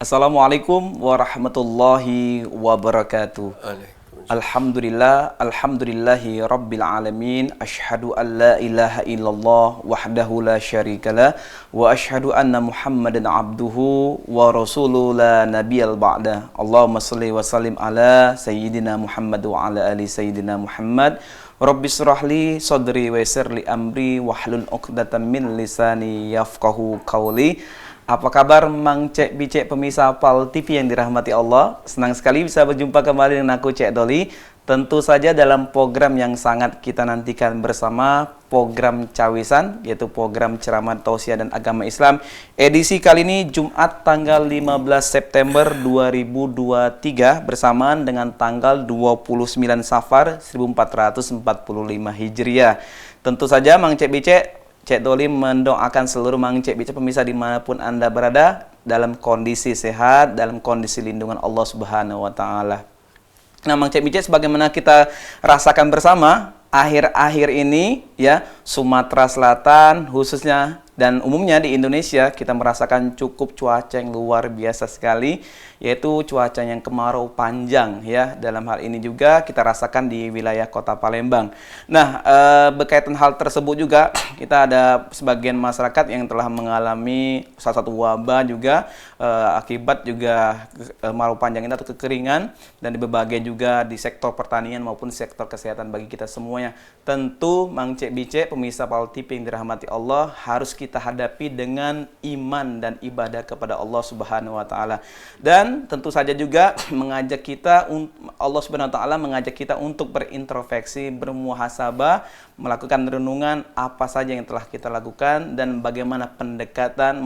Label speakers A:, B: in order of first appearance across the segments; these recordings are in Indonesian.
A: Assalamualaikum warahmatullahi wabarakatuh. Alhamdulillahi rabbil alamin. Asyhadu an la ilaha illallah wahdahu la syarikalah wa asyhadu anna Muhammadan abduhu wa rasuluhu la nabiyal ba'da. Allahumma shalli wa sallim ala sayyidina Muhammad wa ala ali sayyidina Muhammad. Rabbi shrahli sadri wa yassir li amri wahlul 'uqdatam min lisani yafqahu qawli. Apa kabar Mang Cek Bicek pemirsa PAL TV yang dirahmati Allah? Senang sekali bisa berjumpa kembali dengan aku Cek Doli. Tentu saja dalam program yang sangat kita nantikan bersama, program Cawisan, yaitu program ceramah tausiah dan agama Islam. Edisi kali ini Jumat tanggal 15 September 2023 bersamaan dengan tanggal 29 Safar 1445 Hijriah. Tentu saja Mang Cek Bicek, Cek Doli mendoakan seluruh Mang Cek Bicek pemirsa dimanapun Anda berada dalam kondisi sehat, dalam kondisi lindungan Allah Subhanahu wa Ta'ala. Nah, Mang Cek Bicek, sebagaimana kita rasakan bersama akhir-akhir ini, ya, Sumatera Selatan khususnya dan umumnya di Indonesia kita merasakan cukup cuaca yang luar biasa sekali, yaitu cuaca yang kemarau panjang, ya. Dalam hal ini juga kita rasakan di wilayah Kota Palembang. Nah, berkaitan hal tersebut juga kita ada sebagian masyarakat yang telah mengalami salah satu wabah juga akibat juga kemarau panjang ini atau kekeringan, dan di berbagai juga di sektor pertanian maupun sektor kesehatan bagi kita semuanya. Tentu Mang Cek Bicek pemirsa PAL TV yang dirahmati Allah harus kita hadapi dengan iman dan ibadah kepada Allah Subhanahu wa Ta'ala. Dan tentu saja juga mengajak kita, Allah Subhanahu wa Ta'ala mengajak kita untuk berintrospeksi, bermuhasabah, melakukan renungan apa saja yang telah kita lakukan dan bagaimana pendekatan,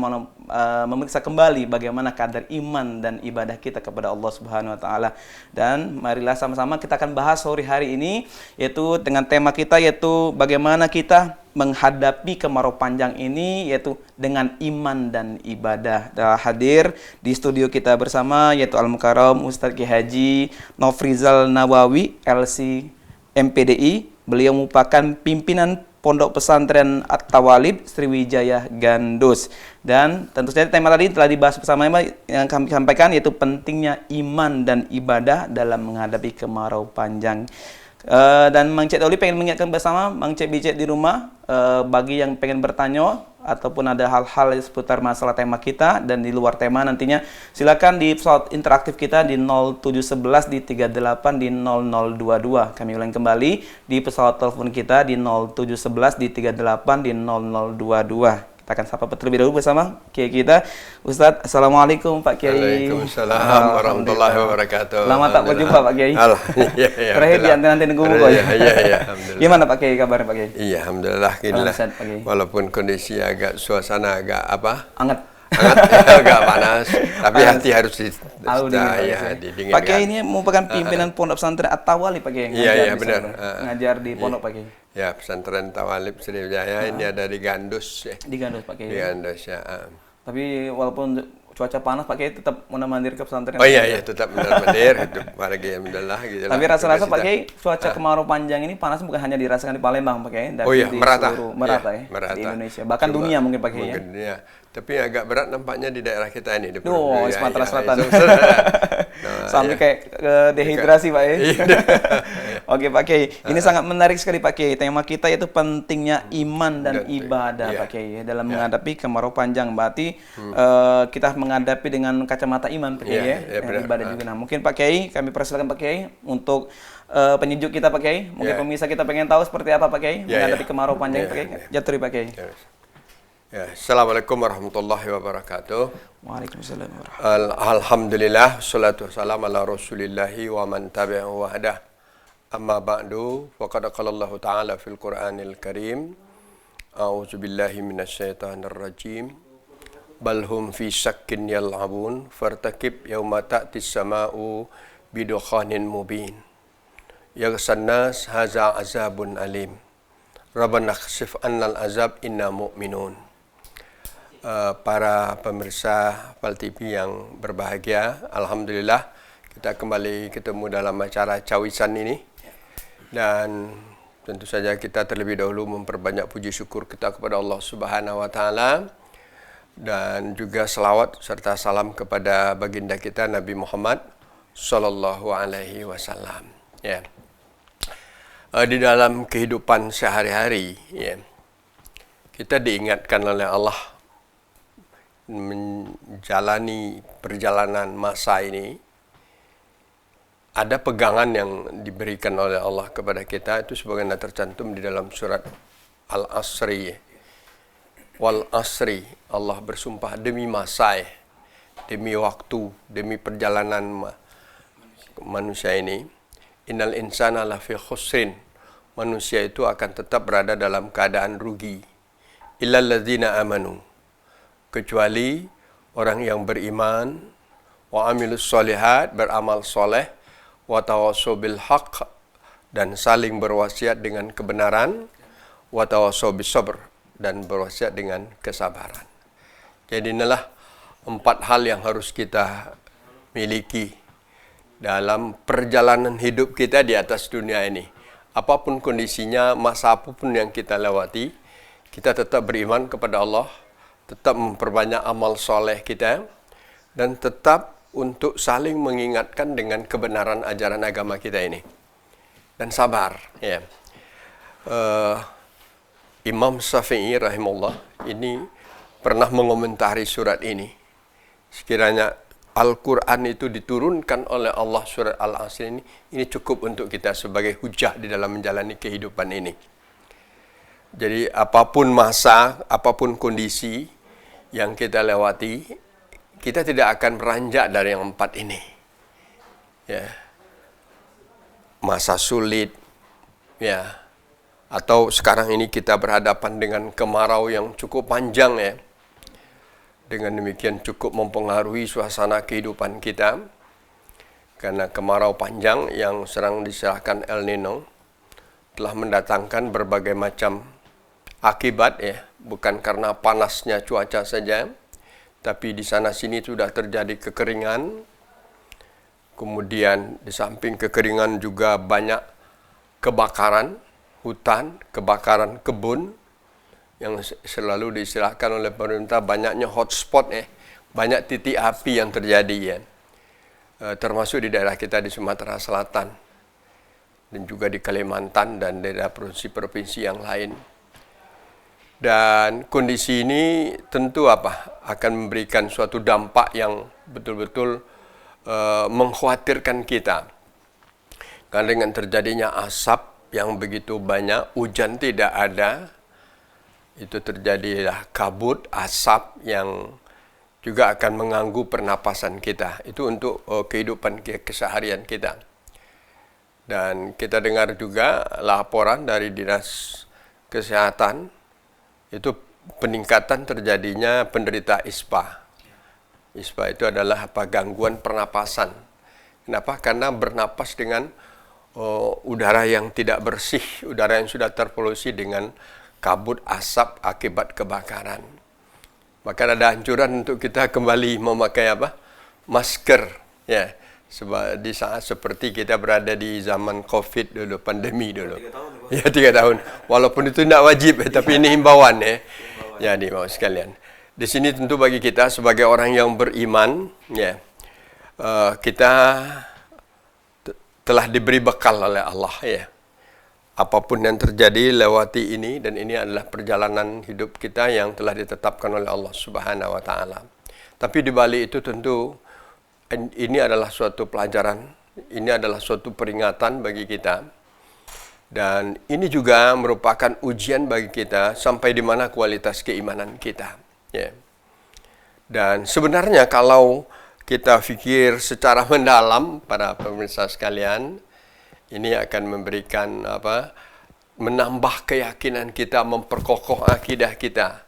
A: memeriksa kembali bagaimana kadar iman dan ibadah kita kepada Allah Subhanahu wa Ta'ala. Dan marilah sama-sama kita akan bahas sore hari ini, yaitu dengan tema kita, yaitu bagaimana kita menghadapi kemarau panjang ini, yaitu dengan iman dan ibadah. Dan hadir di studio kita bersama yaitu Al-Mukarram Ustadz Ki Haji Nofrizal Nawawi LC MPDI. Beliau merupakan pimpinan Pondok Pesantren At-Tawalib Sriwijaya Gandus. Dan tentu saja tema tadi telah dibahas bersama yang kami sampaikan, yaitu pentingnya iman dan ibadah dalam menghadapi kemarau panjang. Dan Mang Cek Doli pengen mengingatkan bersama Mang Cek Bicek di rumah, bagi yang pengen bertanya ataupun ada hal-hal seputar masalah tema kita dan di luar tema nantinya, silakan di pesawat interaktif kita di 0711 di 38 di 0022. Kami ulang kembali di pesawat telepon kita di 0711 di 38 di 0022. Kita akan sapa terlebih dahulu bersama Kiai kita, Ustadz. Assalamualaikum Pak Kiai.
B: Waalaikumsalam warahmatullahi wabarakatuh.
A: Lama tak berjumpa Pak Kiai.
B: Alhamdulillah.
A: Terakhir di nanti nunggu kok ya.
B: Iya, alhamdulillah.
A: Gimana Pak Kiai kabarnya Pak Kiai?
B: Iya, alhamdulillah. Walaupun kondisi suasana agak
A: hangat,
B: agak panas, tapi hati harus didinginkan.
A: Pak Kiai ini merupakan pimpinan Pondok Pesantren At-Tawalib Pak Kiai.
B: Iya, benar.
A: Ngajar di pondok Pak Kiai.
B: Ya, Pesantren Tawalib Sriwijaya ini ada di Gandus ya.
A: Di Gandus Pak Kiai.
B: Di Gandus ya.
A: Tapi walaupun cuaca panas Pak Kiai tetap menamandir ke pesantren.
B: Oh iya, tetap menamandir hidup warga alhamdulillah gitu.
A: Tapi rasa-rasa Pak Kiai cuaca kemarau panjang ini panas bukan hanya dirasakan di Palembang Pak Kiai,
B: tapi di
A: merata
B: ya, merata
A: di Indonesia, bahkan dunia mungkin Pak Kiai.
B: Ya. Tapi agak berat nampaknya di daerah kita ini di
A: Sumatera Selatan. Sampai kayak dehidrasi Pak Kiai. Oke Pak Kiai, ini sangat menarik sekali Pak Kiai. Tema kita yaitu pentingnya iman dan ibadah Pak Kiai dalam menghadapi kemarau panjang. Berarti kita menghadapi dengan kacamata iman Pak Kiai ibadah juga. Nah, mungkin Pak Kiai kami persilakan Pak Kiai untuk penyejuk kita Pak Kiai. Mungkin pemirsa kita pengen tahu seperti apa Pak Kiai menghadapi kemarau panjang Pak Kiai. Jaturi Pak Kiai.
B: Ya, Assalamualaikum warahmatullahi wabarakatuh.
A: Waalaikumsalam warahmatullahi wabarakatuh.
B: Alhamdulillah, salatu wassalamu ala rasulillahi wa man tabi'ahu wa hadah. Amma ba'du, faqad qala Allah Ta'ala fil Qur'anil Karim. A'udzu billahi minasyaitonir rajim. Bal hum fi syakkin yal'abun, fartakib yauma ta'tis sama'u bidukhanin mubin. Yaghshan nas hadza azabun alim. Rabbana khsif annal azab inna mu'minun. Para pemirsa PAL TV yang berbahagia, alhamdulillah kita kembali ketemu dalam acara Cawisan ini, dan tentu saja kita terlebih dahulu memperbanyak puji syukur kita kepada Allah Subhanahu wa Ta'ala dan juga selawat serta salam kepada baginda kita Nabi Muhammad sallallahu alaihi wasallam. Ya. Di dalam kehidupan sehari-hari, ya, kita diingatkan oleh Allah menjalani perjalanan masa ini. Ada pegangan yang diberikan oleh Allah kepada kita, itu sebagaimana tercantum di dalam surat Al-Asri. Wal asri, Allah bersumpah demi masa, demi waktu, demi perjalanan manusia ini. Innal insana lafi khusrin. Manusia itu akan tetap berada dalam keadaan rugi. Illal ladzina amanu. Kecuali orang yang beriman, wa amilus solihat, beramal soleh, wa tawassaw bil haqq, dan saling berwasiat dengan kebenaran, wa tawassaw bis sabr, dan berwasiat dengan kesabaran. Jadi inilah 4 hal yang harus kita miliki dalam perjalanan hidup kita di atas dunia ini. Apapun kondisinya, masa apapun yang kita lewati, kita tetap beriman kepada Allah, tetap memperbanyak amal soleh kita, dan tetap untuk saling mengingatkan dengan kebenaran ajaran agama kita ini. Dan sabar. Ya. Imam Syafi'i rahimahullah ini pernah mengomentari surat ini. Sekiranya Al-Quran itu diturunkan oleh Allah surat Al-Asr ini cukup untuk kita sebagai hujah di dalam menjalani kehidupan ini. Jadi apapun masa, apapun kondisi yang kita lewati, kita tidak akan beranjak dari yang 4 ini. Ya. Masa sulit, ya. Atau sekarang ini kita berhadapan dengan kemarau yang cukup panjang, ya. Dengan demikian cukup mempengaruhi suasana kehidupan kita. Karena kemarau panjang yang sedang diserahkan El Nino telah mendatangkan berbagai macam akibat, ya. Bukan karena panasnya cuaca saja, tapi di sana sini sudah terjadi kekeringan. Kemudian di samping kekeringan juga banyak kebakaran hutan, kebakaran kebun, yang selalu diistilahkan oleh pemerintah banyaknya hotspot, banyak titik api yang terjadi, ya. Termasuk di daerah kita di Sumatera Selatan dan juga di Kalimantan dan daerah provinsi-provinsi yang lain. Dan kondisi ini tentu akan memberikan suatu dampak yang betul-betul mengkhawatirkan kita. Karena dengan terjadinya asap yang begitu banyak, hujan tidak ada, itu terjadilah kabut, asap yang juga akan mengganggu pernapasan kita. Itu untuk kehidupan keseharian kita. Dan kita dengar juga laporan dari Dinas Kesehatan, itu peningkatan terjadinya penderita ISPA. ISPA itu adalah gangguan pernapasan. Kenapa? Karena bernapas dengan udara yang tidak bersih, udara yang sudah terpolusi dengan kabut asap akibat kebakaran. Maka ada anjuran untuk kita kembali memakai masker, ya. Sebab di saat seperti kita berada di zaman COVID dulu, pandemi dulu. 3 tahun. Ya, 3 tahun. Walaupun itu tidak wajib, tapi ini himbauan, ya. Jadi mau sekalian. Di sini tentu bagi kita sebagai orang yang beriman, ya, kita telah diberi bekal oleh Allah, ya. Apapun yang terjadi lewati ini, dan ini adalah perjalanan hidup kita yang telah ditetapkan oleh Allah Subhanahu wa taala. Tapi di balik itu tentu ini adalah suatu pelajaran, ini adalah suatu peringatan bagi kita. Dan ini juga merupakan ujian bagi kita sampai di mana kualitas keimanan kita, ya. Dan sebenarnya kalau kita fikir secara mendalam, para pemirsa sekalian, ini akan memberikan menambah keyakinan kita, memperkokoh akidah kita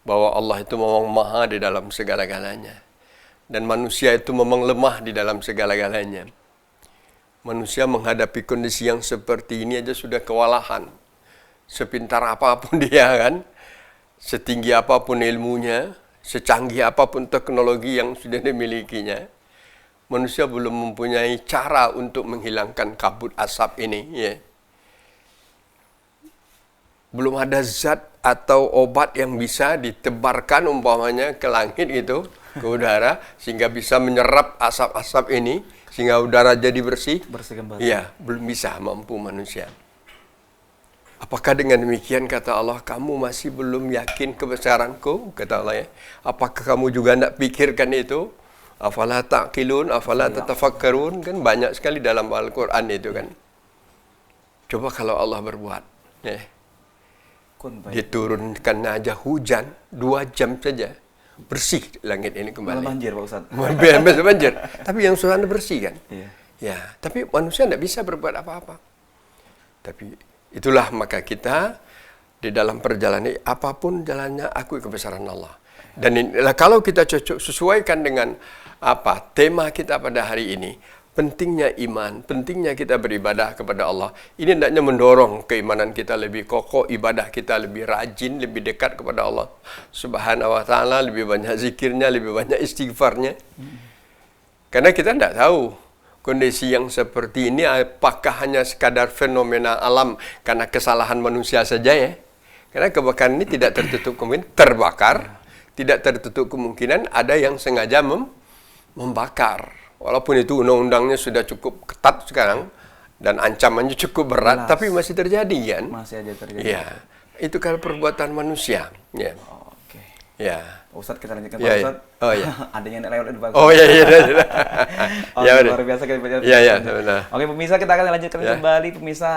B: bahwa Allah itu memang maha di dalam segala-galanya, dan manusia itu memang lemah di dalam segala-galanya. Manusia menghadapi kondisi yang seperti ini aja sudah kewalahan. Sepintar apapun dia, kan, setinggi apapun ilmunya, secanggih apapun teknologi yang sudah dimilikinya, manusia belum mempunyai cara untuk menghilangkan kabut asap ini, ya. belum ada zat atau obat yang bisa ditebarkan umpamanya ke langit gitu, ke udara, sehingga bisa menyerap asap-asap ini, sehingga udara jadi bersih.
A: Bersih kembali.
B: Iya, belum bisa mampu manusia. Apakah dengan demikian kata Allah, kamu masih belum yakin kebesaranku? Kata Allah ya. Apakah kamu juga tidak pikirkan itu? Afala ta'qilun, afala tatafakkarun. Kan banyak sekali dalam Al-Quran itu kan. Coba kalau Allah berbuat. Ya. Diturunkan aja hujan 2 jam saja. Bersih langit ini kembali.
A: Malah banjir Pak Ustaz.
B: Banjir. Tapi yang suasana bersih kan.
A: Iya.
B: Ya, tapi manusia tidak bisa berbuat apa-apa. Tapi itulah maka kita di dalam perjalanan apapun jalannya akui kebesaran Allah. Dan inilah kalau kita cocok sesuaikan dengan apa tema kita pada hari ini, pentingnya iman, pentingnya kita beribadah kepada Allah. Ini hendaknya mendorong keimanan kita lebih kokoh, ibadah kita lebih rajin, lebih dekat kepada Allah Subhanahu wa taala, lebih banyak zikirnya, lebih banyak istighfarnya. Karena kita tidak tahu kondisi yang seperti ini apakah hanya sekadar fenomena alam karena kesalahan manusia saja ya. Karena kebakaran ini tidak tertutup kemungkinan terbakar, tidak tertutup kemungkinan ada yang sengaja membakar. Walaupun itu undang-undangnya sudah cukup ketat sekarang dan ancamannya cukup berat, tapi masih terjadi kan?
A: Masih aja terjadi.
B: Ya, itu kan perbuatan manusia. Ya.
A: Oke.
B: Ya.
A: Pak Ustadz, kita lanjutkan
B: Ya,
A: Pak
B: ya.
A: Ustadz.
B: Oh iya.
A: Adanya yang lewat di Pak
B: Oh iya iya.
A: Oh,
B: Ya,
A: luar biasa kita baca.
B: Iya, benar.
A: Oke pemirsa, kita akan lanjutkan
B: Ya.
A: kembali pemirsa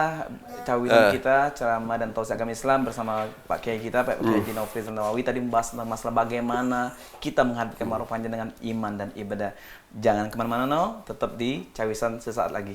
A: cawilan kita ceramah dan tausiah agama Islam bersama Pak Kiai kita Pak Kiai Nofri Nawawi tadi membahas tentang masalah bagaimana kita menghadapi kemarau panjang dengan iman dan ibadah. Jangan kemana-mana no, tetap di cawisan sesaat lagi.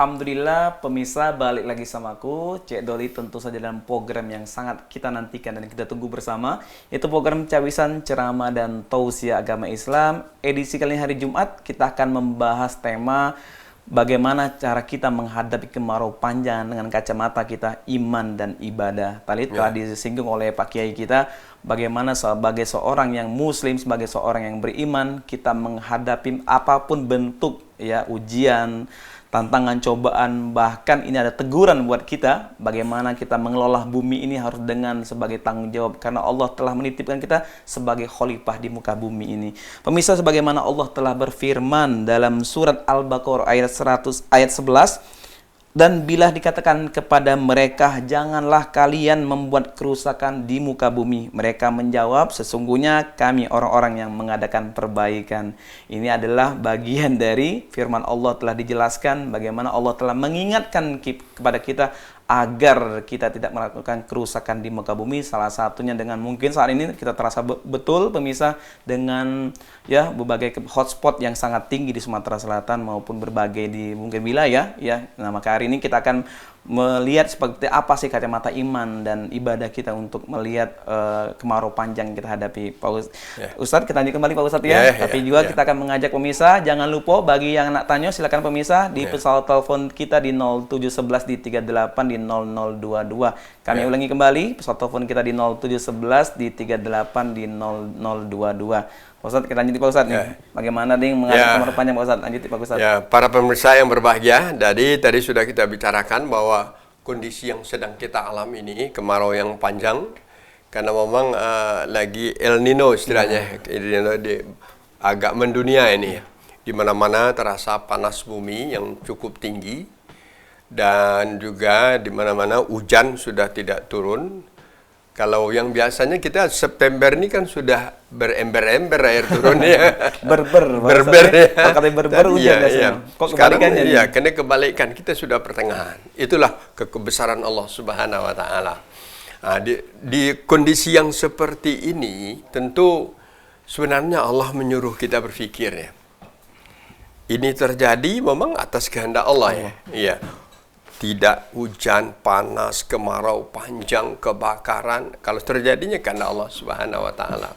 A: Alhamdulillah pemirsa, balik lagi sama aku Cek Doli, tentu saja dalam program yang sangat kita nantikan dan kita tunggu bersama, yaitu program Cawisan Ceramah dan Tausiah Agama Islam. Edisi kali ini hari Jumat kita akan membahas tema bagaimana cara kita menghadapi kemarau panjang dengan kacamata kita iman dan ibadah. Tadi telah disinggung oleh Pak Kiai kita, bagaimana sebagai seorang yang muslim, sebagai seorang yang beriman, kita menghadapi apapun bentuk ya ujian, tantangan, cobaan, bahkan ini ada teguran buat kita, bagaimana kita mengelola bumi ini harus dengan sebagai tanggung jawab, karena Allah telah menitipkan kita sebagai khalifah di muka bumi ini. Pemirsa, sebagaimana Allah telah berfirman dalam surat Al-Baqarah ayat 11, dan bila dikatakan kepada mereka, janganlah kalian membuat kerusakan di muka bumi, mereka menjawab, sesungguhnya kami orang-orang yang mengadakan perbaikan. Ini adalah bagian dari firman Allah, telah dijelaskan bagaimana Allah telah mengingatkan kepada kita agar kita tidak melakukan kerusakan di muka bumi. Salah satunya dengan mungkin saat ini kita terasa betul pemirsa dengan ya berbagai hotspot yang sangat tinggi di Sumatera Selatan maupun berbagai di mungkin wilayah ya. Nah, maka hari ini kita akan melihat seperti apa sih kacamata iman dan ibadah kita untuk melihat kemarau panjang yang kita hadapi. Pak Ustadz, kita lanjut kembali Pak Ustadz ya. Tapi juga kita akan mengajak pemirsa, jangan lupa bagi yang nak tanya silakan pemirsa di pesawat telepon kita di 0711 di 38 di 0022. Kami ulangi kembali, pesawat telepon kita di 0711 di 38 di 0022. Pak Ustadz, kita lanjut Pak Ustadz nih. Bagaimana nih menghadapi kemarau panjang Pak Ustadz? Lanjut Pak Ustadz.
B: Ya, para pemirsa yang berbahagia, tadi sudah kita bicarakan bahwa kondisi yang sedang kita alami ini kemarau yang panjang karena memang lagi El Nino istilahnya, El Nino agak mendunia ini ya. Di mana-mana terasa panas bumi yang cukup tinggi dan juga di mana-mana hujan sudah tidak turun. Kalau yang biasanya kita September ini kan sudah berember-ember air turunnya.
A: Berber ya. Kalau berber hujan biasanya. Kok kebalikannya?
B: Iya, karena kebalikan, kita sudah pertengahan. Itulah kebesaran Allah Subhanahu wa taala. Nah, di kondisi yang seperti ini tentu sebenarnya Allah menyuruh kita berpikir ya. Ini terjadi memang atas kehendak Allah ya. Iya. Tidak hujan, panas, kemarau panjang, kebakaran, kalau terjadinya karena Allah Subhanahu wa taala.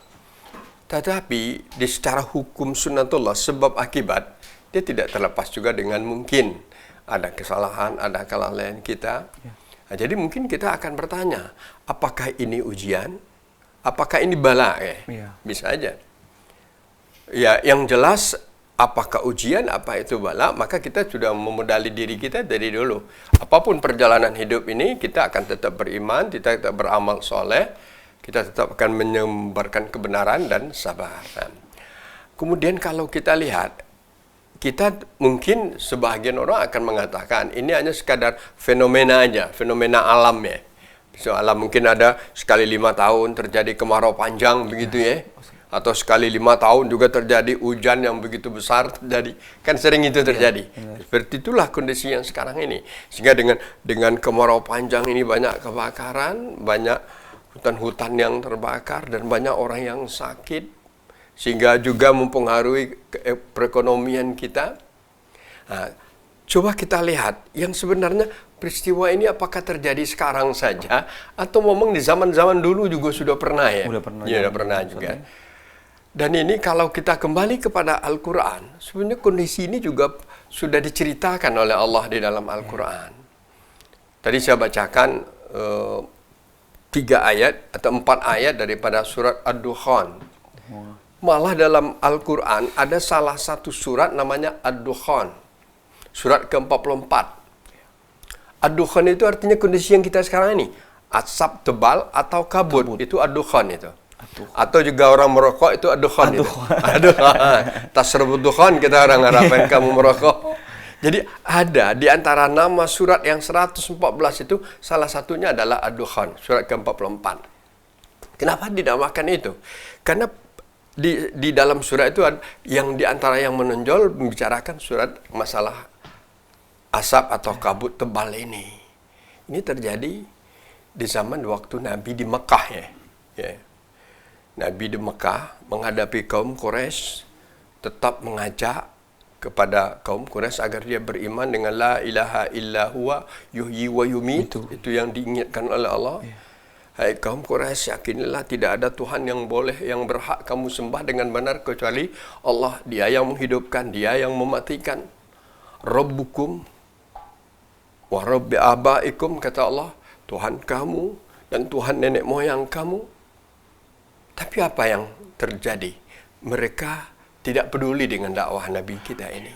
B: Tetapi di secara hukum sunnatullah, sebab akibat, dia tidak terlepas juga dengan mungkin ada kesalahan, ada kelalaian kita. Nah, jadi mungkin kita akan bertanya, apakah ini ujian? Apakah ini bala? Bisa aja. Ya, yang jelas apakah ujian, apa itu bala, maka kita sudah memodali diri kita dari dulu. Apapun perjalanan hidup ini, kita akan tetap beriman, kita tetap beramal soleh, kita tetap akan menyebarkan kebenaran dan sabar. Kemudian kalau kita lihat, kita mungkin sebagian orang akan mengatakan ini hanya sekadar fenomena aja, fenomena alam ya. So, alam mungkin ada sekali 5 tahun terjadi kemarau panjang begitu ya. Atau sekali 5 tahun juga terjadi hujan yang begitu besar terjadi. Kan sering itu terjadi. Seperti itulah kondisi yang sekarang ini. Sehingga dengan kemarau panjang ini banyak kebakaran, banyak hutan-hutan yang terbakar, dan banyak orang yang sakit, sehingga juga mempengaruhi perekonomian kita. Nah, coba kita lihat, yang sebenarnya peristiwa ini apakah terjadi sekarang saja, atau memang di zaman-zaman dulu juga sudah pernah ya?
A: Udah pernah.
B: Ya, udah pernah juga. Dan ini kalau kita kembali kepada Al-Quran, sebenarnya kondisi ini juga sudah diceritakan oleh Allah di dalam Al-Quran. Tadi saya bacakan 3 ayat atau 4 ayat daripada surat Ad-Dukhan. Malah dalam Al-Quran ada salah satu surat namanya Ad-Dukhan. Surat ke-44. Ad-Dukhan itu artinya kondisi yang kita sekarang ini. Asap tebal atau kabut. Itu Ad-Dukhan itu. Atau juga orang merokok itu Ad-Dukhan. Tasrabud dukhan kita orang Arabin kamu merokok. Jadi ada di antara nama surat yang 114 itu, salah satunya adalah Ad-Dukhan, surat ke-44. Kenapa dinamakan itu? Karena di dalam surat itu yang di antara yang menonjol membicarakan surat masalah asap atau kabut tebal ini. Ini terjadi di zaman waktu Nabi di Mekah ya. Nabi di Mekah menghadapi kaum Quraisy, tetap mengajak kepada kaum Quraisy agar dia beriman dengan la ilaha illa huwa yuhyi wa yumit. Itu yang diingatkan oleh Allah. Hai kaum Quraisy, yakinilah tidak ada Tuhan yang berhak kamu sembah dengan benar kecuali Allah. Dia yang menghidupkan, Dia yang mematikan. Rabbukum wa rabbi abaikum, kata Allah, Tuhan kamu dan Tuhan nenek moyang kamu. Tapi apa yang terjadi? Mereka tidak peduli dengan dakwah Nabi kita ini.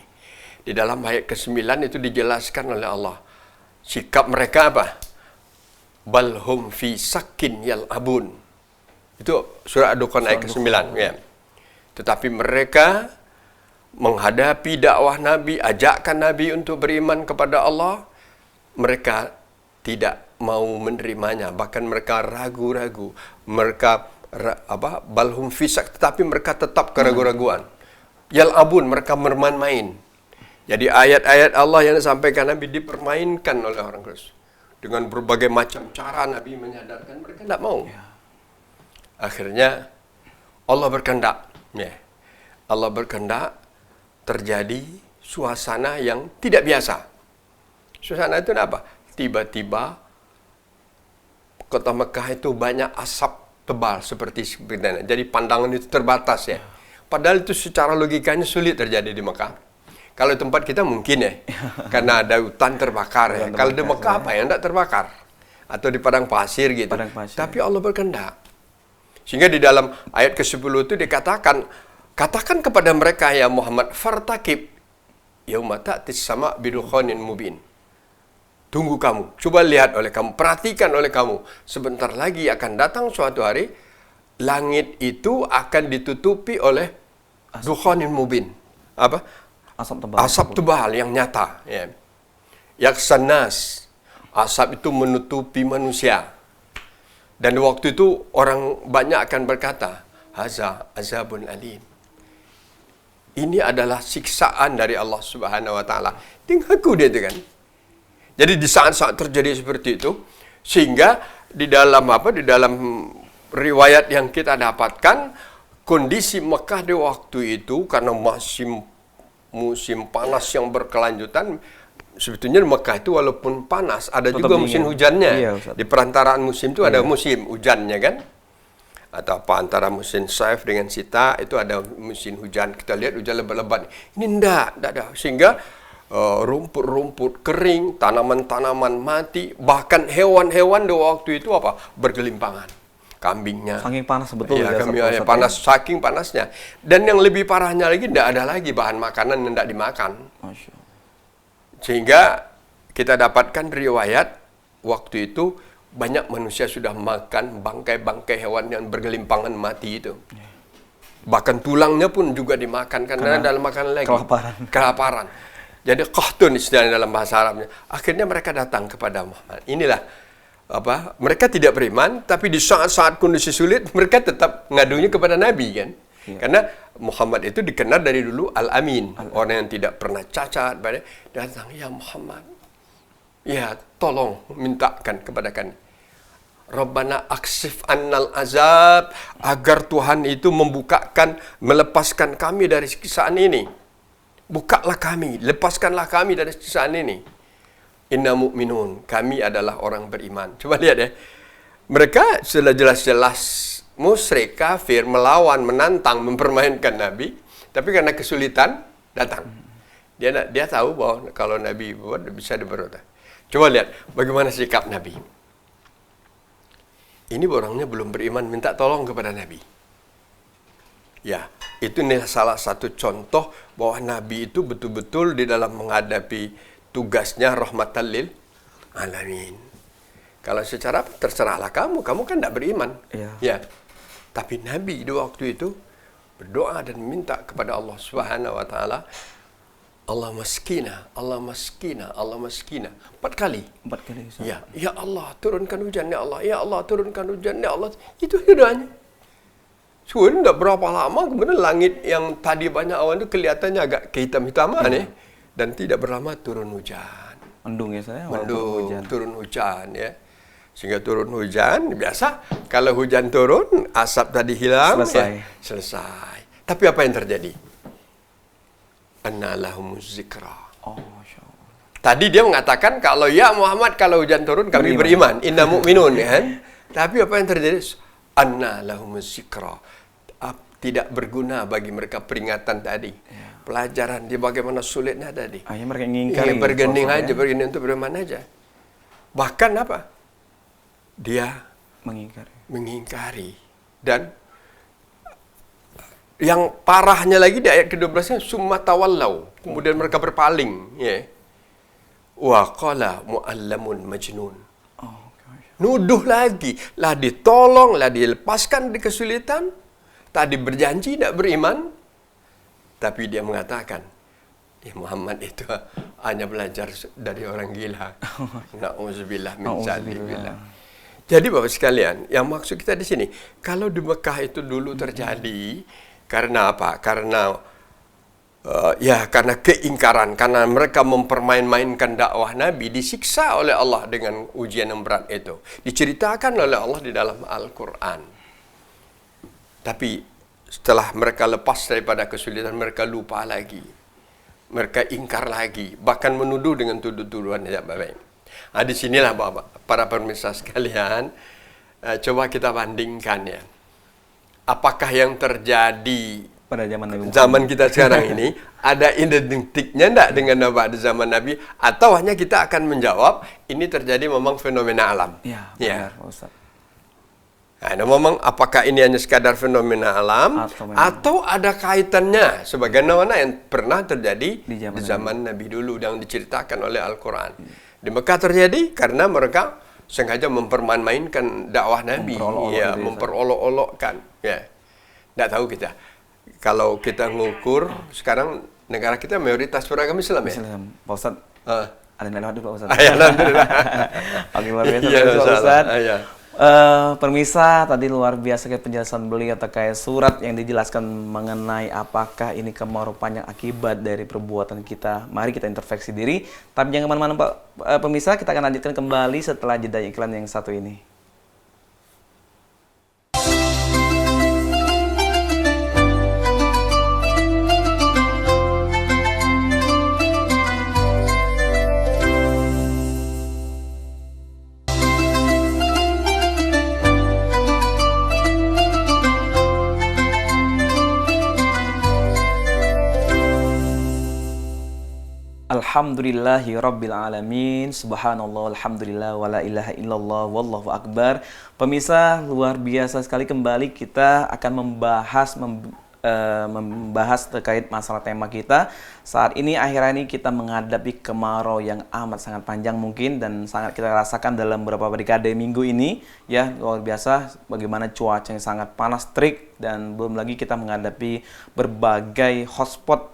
B: Di dalam ayat ke-9 itu dijelaskan oleh Allah. Sikap mereka apa? Balhum fi sakin yal'abun. Itu surah Ad-Dukhan ayat ke-9. Ya. Tetapi mereka menghadapi dakwah Nabi, ajakkan Nabi untuk beriman kepada Allah, mereka tidak mau menerimanya. Bahkan mereka ragu-ragu. Mereka balhum fisak, tetapi mereka tetap keraguan-raguan. Yal'abun, mereka bermain-main. Jadi ayat-ayat Allah yang disampaikan Nabi dipermainkan oleh orang Quraisy. Dengan berbagai macam cara Nabi menyadarkan, mereka tidak mau. Akhirnya Allah berkehendak. Allah berkehendak terjadi suasana yang tidak biasa. Suasana itu apa? Tiba-tiba kota Mekah itu banyak asap tebal seperti sebenarnya. Jadi pandangan itu terbatas ya. Padahal itu secara logikanya sulit terjadi di Mekah. Kalau tempat kita mungkin ya. Karena ada hutan terbakar ya. Kalau di Mekah apa ya? Tidak terbakar. Atau di padang pasir gitu. Tapi Allah berkehendak. Sehingga di dalam ayat ke-10 itu dikatakan, katakan kepada mereka ya Muhammad, fartakib yauma ta'tis sama bidukhanin mubin. Tunggu kamu, coba lihat oleh kamu, perhatikan oleh kamu. Sebentar lagi akan datang suatu hari, langit itu akan ditutupi oleh dukhanin mubin. Apa? Asap tebal yang nyata. Ya. Yaksanas, asap itu menutupi manusia. Dan waktu itu orang banyak akan berkata, haza azabun alim. Ini adalah siksaan dari Allah Subhanahu wa taala. Tinggalku dia itu kan. Jadi di saat-saat terjadi seperti itu, sehingga di dalam riwayat yang kita dapatkan, kondisi Mekah di waktu itu karena masih musim panas yang berkelanjutan. Sebetulnya Mekah itu walaupun panas, ada juga musim hujannya. Di perantaraan musim itu ada musim hujannya kan. atau apa antara musim Saif dengan Sita itu ada musim hujan. Kita lihat hujan lebat-lebat. Ini enggak ada. Sehingga rumput-rumput kering, tanaman-tanaman mati, bahkan hewan-hewan di waktu itu apa? Bergelimpangan. Kambingnya.
A: Saking panas betul
B: ya. Kambingnya panas, saking panasnya. Dan yang lebih parahnya lagi, tidak ada lagi bahan makanan yang tidak dimakan.
A: Masya Allah.
B: Sehingga kita dapatkan riwayat waktu itu banyak manusia sudah makan bangkai-bangkai hewan yang bergelimpangan mati itu. Bahkan tulangnya pun juga dimakan karena dalam makanan lagi. Kelaparan. Jadi qahtun istilahnya dalam bahasa Arabnya. Akhirnya mereka datang kepada Muhammad. Inilah mereka tidak beriman, tapi di saat-saat kondisi sulit mereka tetap ngadunya kepada Nabi kan. Ya. Karena Muhammad itu dikenal dari dulu Al-Amin, orang yang tidak pernah cacat. Datang, ya Muhammad, ya tolong mintakan kepada kami. Rabbana aksif annal azab, agar Tuhan itu melepaskan kami dari siksaan ini. Bukalah kami, lepaskanlah kami dari siksaan ini. Inna mu'minun, kami adalah orang beriman. Coba lihat ya. Mereka sudah jelas-jelas musyrik, kafir, melawan, menantang, mempermainkan Nabi. Tapi karena kesulitan, datang. Dia tahu bahwa kalau Nabi buat bisa diberontak. Coba lihat bagaimana sikap Nabi. Ini orangnya belum beriman, minta tolong kepada Nabi. Ya, itu nih salah satu contoh bahwa Nabi itu betul-betul di dalam menghadapi tugasnya rahmatan lil alamin. Kalau secara terserahlah kamu kan tidak beriman. Ya. Tapi Nabi di waktu itu berdoa dan minta kepada Allah Subhanahu wa taala, Allah maskina, Allah maskina, Allah maskina. 4 kali.
A: 4 kali.
B: Ya, ya Allah turunkan hujan ya Allah. Ya Allah turunkan hujan ya Allah. Itu doanya. Sudah tidak berapa lama kemudian langit yang tadi banyak awan itu kelihatannya agak kehitam-hitaman ya. Dan tidak berlama turun hujan.
A: Mendung ya saya?
B: Turun hujan ya. Sehingga turun hujan, biasa kalau hujan turun, asap tadi hilang, selesai. Tapi apa yang terjadi? Anna lahumuz zikra.
A: Oh, Masya Allah.
B: Tadi dia mengatakan, kalau ya Muhammad, kalau hujan turun kami beriman. Inna mu'minun, ya kan? Tapi apa yang terjadi? Anna lahumuz zikra. Tidak berguna bagi mereka peringatan tadi. Pelajaran di bagaimana sulitnya tadi.
A: Akhirnya mereka ngingkari.
B: Bergening aja, bergening untuk beriman aja. Bahkan apa? Dia mengingkari. Dan yang parahnya lagi di ayat ke-12-nya summa tawallau. Kemudian mereka berpaling, ya. Wa qala muallamun majnun. Nuduh lagi, lah ditolong, lah dilepaskan di kesulitan. Tadi berjanji tidak beriman, tapi dia mengatakan, Muhammad itu hanya belajar dari orang gila. Na'udzubillah min dzalibillah. Jadi Bapak sekalian, yang maksud kita di sini, kalau di Mekah itu dulu terjadi, karena apa? Karena karena keingkaran, karena mereka mempermain-mainkan dakwah Nabi, disiksa oleh Allah dengan ujian yang berat itu. Diceritakan oleh Allah di dalam Al-Quran. Tapi setelah mereka lepas daripada kesulitan, mereka lupa lagi. Mereka ingkar lagi, bahkan menuduh dengan tuduh-tuduhan yang baik. Nah, disinilah Bapak, para pemirsa sekalian, coba kita bandingkan ya. Apakah yang terjadi
A: pada
B: zaman kita sekarang ini ada identiknya enggak dengan di zaman Nabi, atau hanya kita akan menjawab ini terjadi memang fenomena alam?
A: Ya, benar, Ustaz.
B: Nah, memang apakah ini hanya sekadar fenomena alam atau ada kaitannya sebagaimana yang pernah terjadi di zaman Nabi dulu yang diceritakan oleh Al-Quran. Di Mekah terjadi karena mereka sengaja mempermain-mainkan dakwah Nabi, memperolok-olokkan. Ya, tidak tahu kita. Kalau kita ngukur sekarang negara kita mayoritas beragama Islam ya.
A: Islam, Pak Ustaz. Ada yang lewat dulu Pak Ustaz.
B: Alhamdulillah.
A: Oke, luar biasa Pak Ustaz. Pemirsa, tadi luar biasa penjelasan beliau terkait surat yang dijelaskan mengenai apakah ini kemurupan yang akibat dari perbuatan kita. Mari kita introspeksi diri. Tapi jangan kemana-mana Pak pemirsa, kita akan lanjutkan kembali setelah jeda iklan yang satu ini. Alhamdulillahi Rabbil Alamin. Subhanallah, alhamdulillah, wa la ilaha illallah, wallahu akbar. Pemirsa, luar biasa sekali kembali kita akan membahas terkait masalah tema kita. Saat ini akhir ini kita menghadapi kemarau yang amat sangat panjang mungkin dan sangat kita rasakan dalam beberapa dekade minggu ini ya, luar biasa bagaimana cuaca yang sangat panas terik dan belum lagi kita menghadapi berbagai hotspot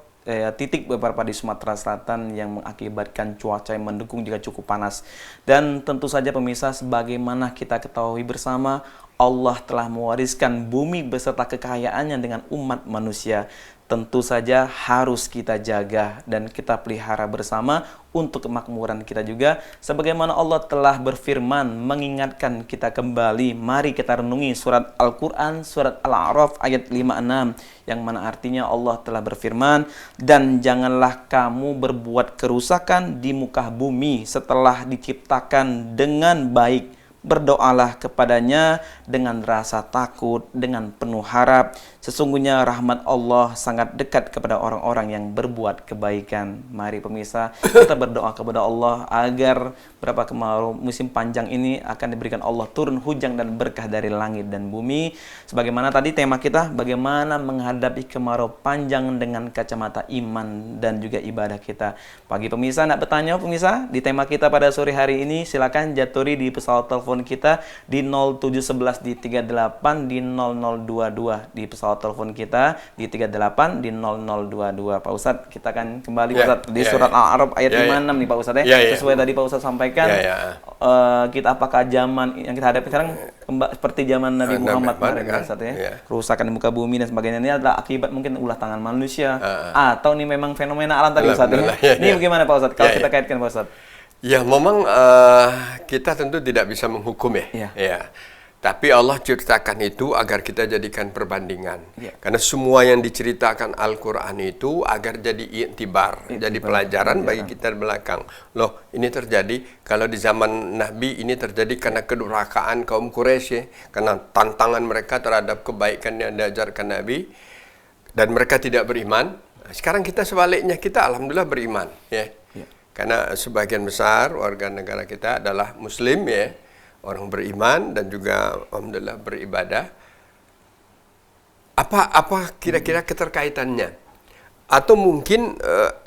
A: titik beberapa di Sumatera Selatan yang mengakibatkan cuaca yang mendukung juga cukup panas. Dan tentu saja pemirsa, sebagaimana kita ketahui bersama, Allah telah mewariskan bumi beserta kekayaannya dengan umat manusia. Tentu saja harus kita jaga dan kita pelihara bersama untuk kemakmuran kita juga. Sebagaimana Allah telah berfirman mengingatkan kita kembali, mari kita renungi surat Al-Quran, surat Al-A'raf ayat 56, yang mana artinya Allah telah berfirman, dan janganlah kamu berbuat kerusakan di muka bumi setelah diciptakan dengan baik. Berdoalah kepadanya dengan rasa takut, dengan penuh harap. Sesungguhnya rahmat Allah sangat dekat kepada orang-orang yang berbuat kebaikan. Mari pemirsa, kita berdoa kepada Allah agar berapa kemarau musim panjang ini akan diberikan Allah turun hujan dan berkah dari langit dan bumi. Sebagaimana tadi tema kita, bagaimana menghadapi kemarau panjang dengan kacamata iman dan juga ibadah kita. Bagi pemirsa nak bertanya pemirsa di tema kita pada sore hari ini, silakan jaturi di pesawat telepon kita di 0711 di 38 di 0022 di pesawat telepon kita di 38 di 0022. Pak Ustadz, kita akan kembali Pak Ustadz di surat Al-A'raf ayat 56 nih Pak Ustadz ya. Sesuai tadi Pak Ustadz sampaikan, kita apakah zaman yang kita hadapi sekarang seperti zaman Nabi Muhammad kemarin Pak Ustadz ya. Kerusakan di muka bumi dan sebagainya ini adalah akibat mungkin ulah tangan manusia atau ini memang fenomena alam tadi Ustadz ya. Ini bagaimana Pak Ustadz kalau kita kaitkan Pak Ustadz?
B: Ya, memang kita tentu tidak bisa menghukum ya. Tapi Allah ceritakan itu agar kita jadikan perbandingan. Karena semua yang diceritakan Al-Quran itu agar jadi iktibar, jadi pelajaran bagi kita di belakang. Loh, ini terjadi kalau di zaman Nabi, ini terjadi karena kedurhakaan kaum Quraisy ya. Karena tantangan mereka terhadap kebaikan yang diajarkan Nabi dan mereka tidak beriman. Sekarang kita sebaliknya, kita alhamdulillah beriman ya. Karena sebagian besar warga negara kita adalah Muslim ya, orang beriman dan juga alhamdulillah beribadah. Apa kira-kira keterkaitannya? Atau mungkin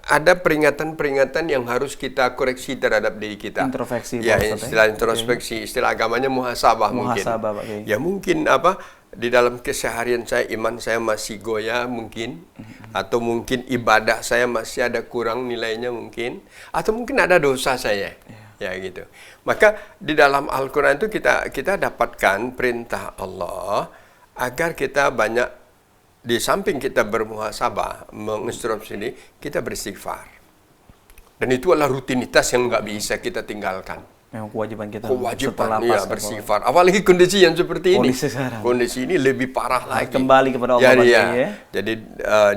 B: ada peringatan-peringatan yang harus kita koreksi terhadap diri kita.
A: Introspeksi.
B: Ya, istilah introspeksi, istilah agamanya muhasabah mungkin. Ya mungkin di dalam keseharian saya, iman saya masih goyah mungkin, atau mungkin ibadah saya masih ada kurang nilainya mungkin, atau mungkin ada dosa saya, ya gitu. Maka di dalam Al-Quran itu kita dapatkan perintah Allah agar kita banyak, di samping kita bermuhasabah, menginstruksi ini, kita beristighfar. Dan itu adalah rutinitas yang nggak bisa kita tinggalkan.
A: Memang kewajiban kita.
B: Kewajiban ya bersifat. Apalagi kondisi yang seperti ini. Kondisi ini lebih parah lagi.
A: Kembali kepada Allah
B: ya.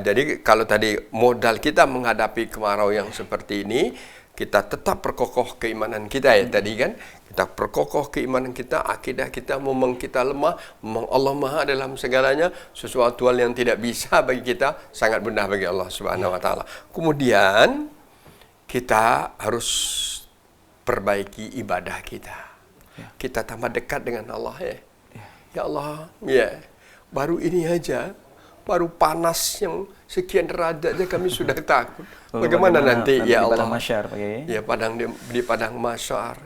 B: Jadi kalau tadi modal kita menghadapi kemarau yang seperti ini, kita tetap perkokoh keimanan kita ya tadi kan. Kita perkokoh keimanan kita, akidah kita, memang kita lemah, memang Allah Maha dalam segalanya, sesuatu hal yang tidak bisa bagi kita sangat benar bagi Allah Subhanahu wa taala. Kemudian kita harus perbaiki ibadah kita. Kita tambah dekat dengan Allah ya. Ya Allah, baru ini aja, baru panas yang sekian derajat aja kami sudah takut. Bagaimana nanti ya Allah? Ya di padang mahsyar.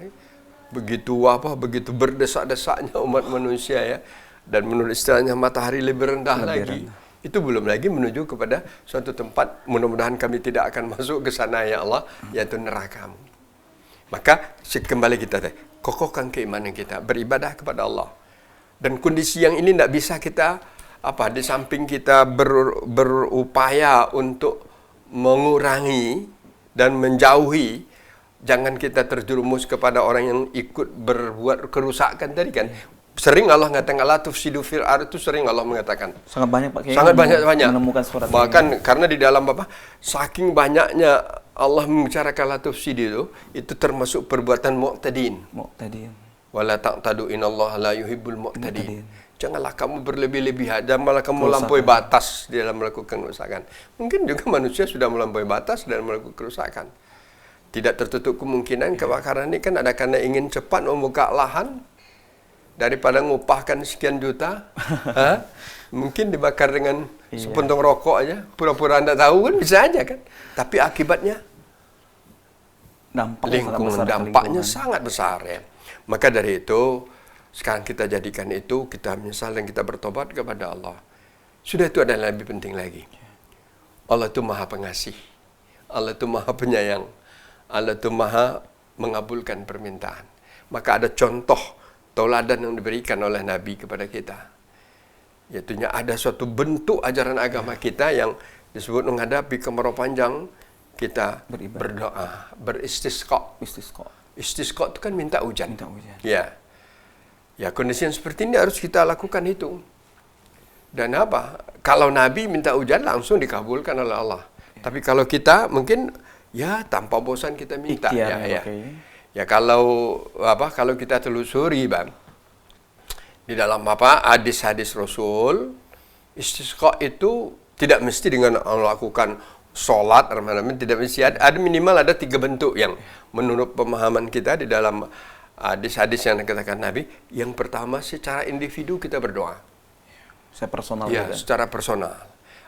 B: Begitu berdesak-desaknya umat manusia ya. Dan menurut istilahnya matahari lebih rendah lagi. Itu belum lagi menuju kepada suatu tempat, mudah-mudahan kami tidak akan masuk ke sana ya Allah, yaitu neraka-Mu. Maka kembali kita kokohkan keimanan kita, beribadah kepada Allah. Dan kondisi yang ini tidak bisa kita di samping kita berupaya untuk mengurangi dan menjauhi, jangan kita terjerumus kepada orang yang ikut berbuat kerusakan tadi kan. Sering Allah mengatakan la tufsidu fil ardh, itu sering Allah mengatakan.
A: Sangat banyak Pak Kiai.
B: Sangat banyak
A: menemukan surat
B: bahkan ini. Karena di dalam saking banyaknya Allah membicarakan la tufsidu itu termasuk perbuatan mu'tadin. Wala taqtadu innallaha la yuhibbul mu'tadin. Janganlah kamu berlebih-lebihan, janganlah kamu melampaui batas di dalam melakukan kerusakan. Mungkin juga manusia sudah melampaui batas dalam melakukan kerusakan. Tidak tertutup kemungkinan kebakaran ini kan ada karena ingin cepat membuka lahan daripada ngupahkan sekian juta. Mungkin dibakar dengan sepuntung rokok aja, pura-pura Anda tahu kan bisa aja kan. Tapi akibatnya dampaknya sangat besar ya. Maka dari itu sekarang kita jadikan itu, kita menyesal dan kita bertobat kepada Allah. Sudah, itu adalah lebih penting lagi. Allah itu Maha Pengasih. Allah itu Maha Penyayang. Allah itu Maha mengabulkan permintaan. Maka ada contoh tauladan yang diberikan oleh Nabi kepada kita. Yaitunya ada suatu bentuk ajaran agama kita yang disebut menghadapi kemarau panjang, kita berdoa, beristisqa. Istisqa itu kan minta hujan. Ya. Ya, kondisi yang seperti ini harus kita lakukan itu. Dan apa? Kalau Nabi minta hujan langsung dikabulkan oleh Allah. Tapi kalau kita mungkin ya tanpa bosan kita minta. Ya kalau kita telusuri Bang, di dalam hadis-hadis Rasul, istisqa itu tidak mesti dengan melakukan sholat, tidak mesti, ada minimal ada 3 bentuk yang menurut pemahaman kita di dalam hadis-hadis yang dikatakan Nabi. Yang pertama, secara individu kita berdoa. Secara personal.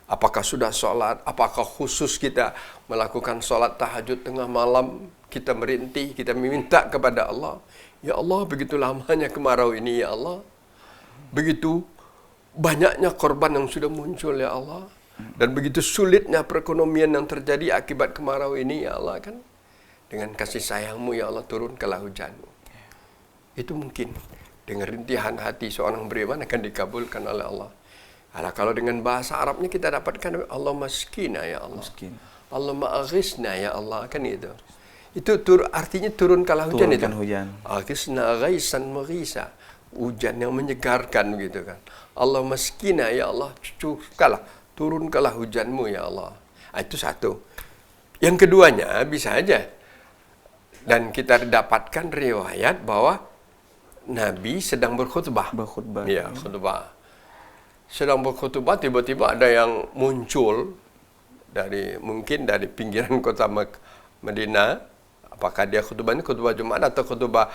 B: Apakah sudah sholat, apakah khusus kita melakukan sholat tahajud tengah malam, kita merintih, kita meminta kepada Allah, ya Allah, begitu lamanya kemarau ini ya Allah, begitu banyaknya korban yang sudah muncul ya Allah, dan begitu sulitnya perekonomian yang terjadi akibat kemarau ini ya Allah kan, dengan kasih sayangmu ya Allah turunkanlah hujanmu. Itu mungkin dengan rintihan hati seorang beriman akan dikabulkan oleh Allah. Kalau dengan bahasa Arabnya kita dapatkan Allah maskina ya Allah. Allah ma'aghisna ya Allah, kan itu. Itu artinya turunkanlah hujan itu. Aghisna ghaisan maghisa. Hujan yang menyegarkan gitu kan. Allah maskina ya Allah, turunkanlah hujanmu ya Allah. Itu satu. Yang keduanya bisa aja. Dan kita dapatkan riwayat bahwa Nabi sedang berkhutbah. Ya, khutbah. Sedang berkhutbah, tiba-tiba ada yang muncul mungkin dari pinggiran kota Madinah. Apakah dia khutbahnya khutbah Jumat atau khutbah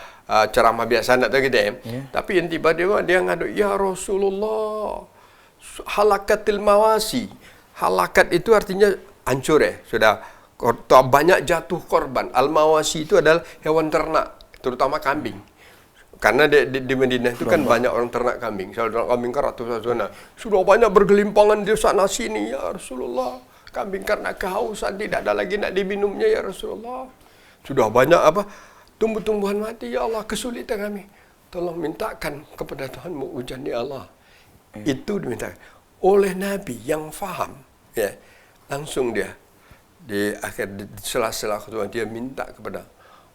B: ceramah biasa, enggak tahu gitu ya. Tapi yang tiba-tiba dia ngadu, ya Rasulullah, halakatil mawasi. Halakat itu artinya hancur ya, sudah banyak jatuh korban. Al-mawasi itu adalah hewan ternak, terutama kambing. Karena di Madinah itu kan banyak orang ternak kambing. Kalau ternak kambing kan ratusan zona. Sudah banyak bergelimpangan di sana sini ya Rasulullah. Kambing karena kehausan tidak ada lagi nak diminumnya ya Rasulullah. Sudah banyak tumbuh-tumbuhan mati ya Allah, kesulitan kami. Tolong mintakan kepada Tuhanmu hujan ya Allah. Itu diminta oleh Nabi yang faham. Ya, langsung dia di sela-sela khutbah dia minta kepada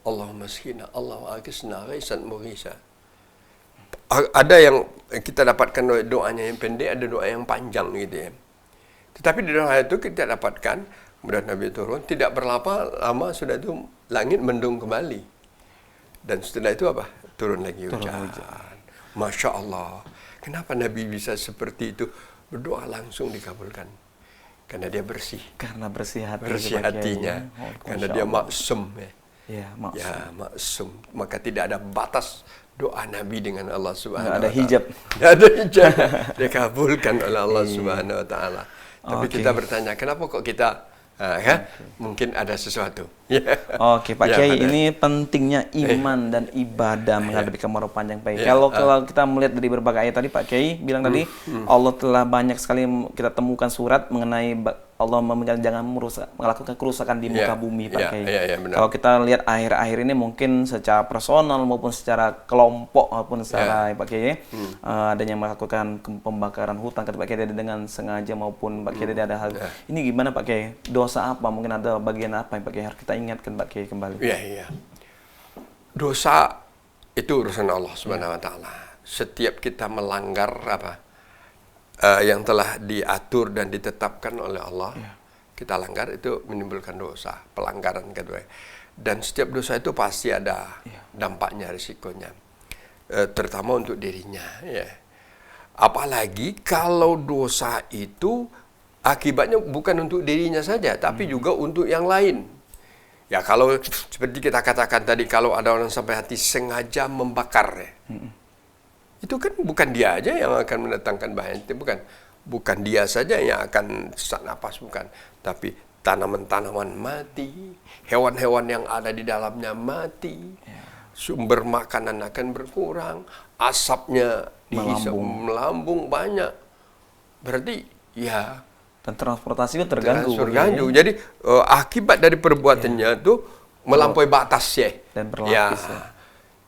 B: Allahumma skina, Allahumma aghisna ghaisan mughisa. Ada yang kita dapatkan doanya yang pendek, ada doa yang panjang gitu ya. Tetapi di doa itu kita dapatkan, kemudian Nabi turun, tidak berlama lama sudah itu langit mendung kembali. Dan setelah itu apa? Turun lagi hujan. Masya Allah. Kenapa Nabi bisa seperti itu? Berdoa langsung dikabulkan. Karena dia bersih.
A: Karena bersih
B: hatinya. Karena dia maksum ya. Ya, maksum. Maka tidak ada batas doa Nabi dengan Allah Subhanahu wa taala. Tidak ada hijab. Dikabulkan oleh Allah Subhanahu wa taala. Tapi kita bertanya, kenapa kok kita mungkin ada sesuatu.
A: Oke, Pak Kiai, ini pentingnya iman dan ibadah menghadapi kemarau panjang, Pak Kiai. Kalau kita melihat dari berbagai ayat tadi, Pak Kiai bilang tadi Allah telah banyak sekali kita temukan surat mengenai Allah jangan melakukan kerusakan di muka bumi, Pak Kiai. Kalau kita lihat akhir-akhir ini mungkin secara personal maupun secara kelompok maupun secara Pak Kiai, adanya melakukan pembakaran hutan, Pak Kiai, dengan sengaja maupun Pak Kiai ada hal. Ini gimana Pak Kiai? Dosa apa? Mungkin ada bagian apa yang Pak Kiai harus kita ingatkan Pak Kiai kembali?
B: Iya. Dosa itu urusan Allah Subhanahu wa taala. Setiap kita melanggar yang telah diatur dan ditetapkan oleh Allah, kita langgar, itu menimbulkan dosa, pelanggaran kedua. Dan setiap dosa itu pasti ada dampaknya, risikonya, terutama untuk dirinya. Apalagi kalau dosa itu akibatnya bukan untuk dirinya saja, tapi juga untuk yang lain. Ya kalau seperti kita katakan tadi, kalau ada orang sampai hati sengaja membakar, ya, itu kan bukan dia aja yang akan mendatangkan bahaya. Itu bukan dia saja yang akan sesak napas, bukan. Tapi tanaman-tanaman mati, hewan-hewan yang ada di dalamnya mati, sumber makanan akan berkurang, asapnya melambung banyak. Berarti ya,
A: dan transportasi itu terganggu.
B: Jadi akibat dari perbuatannya itu melampaui batas ya.
A: Dan berlapis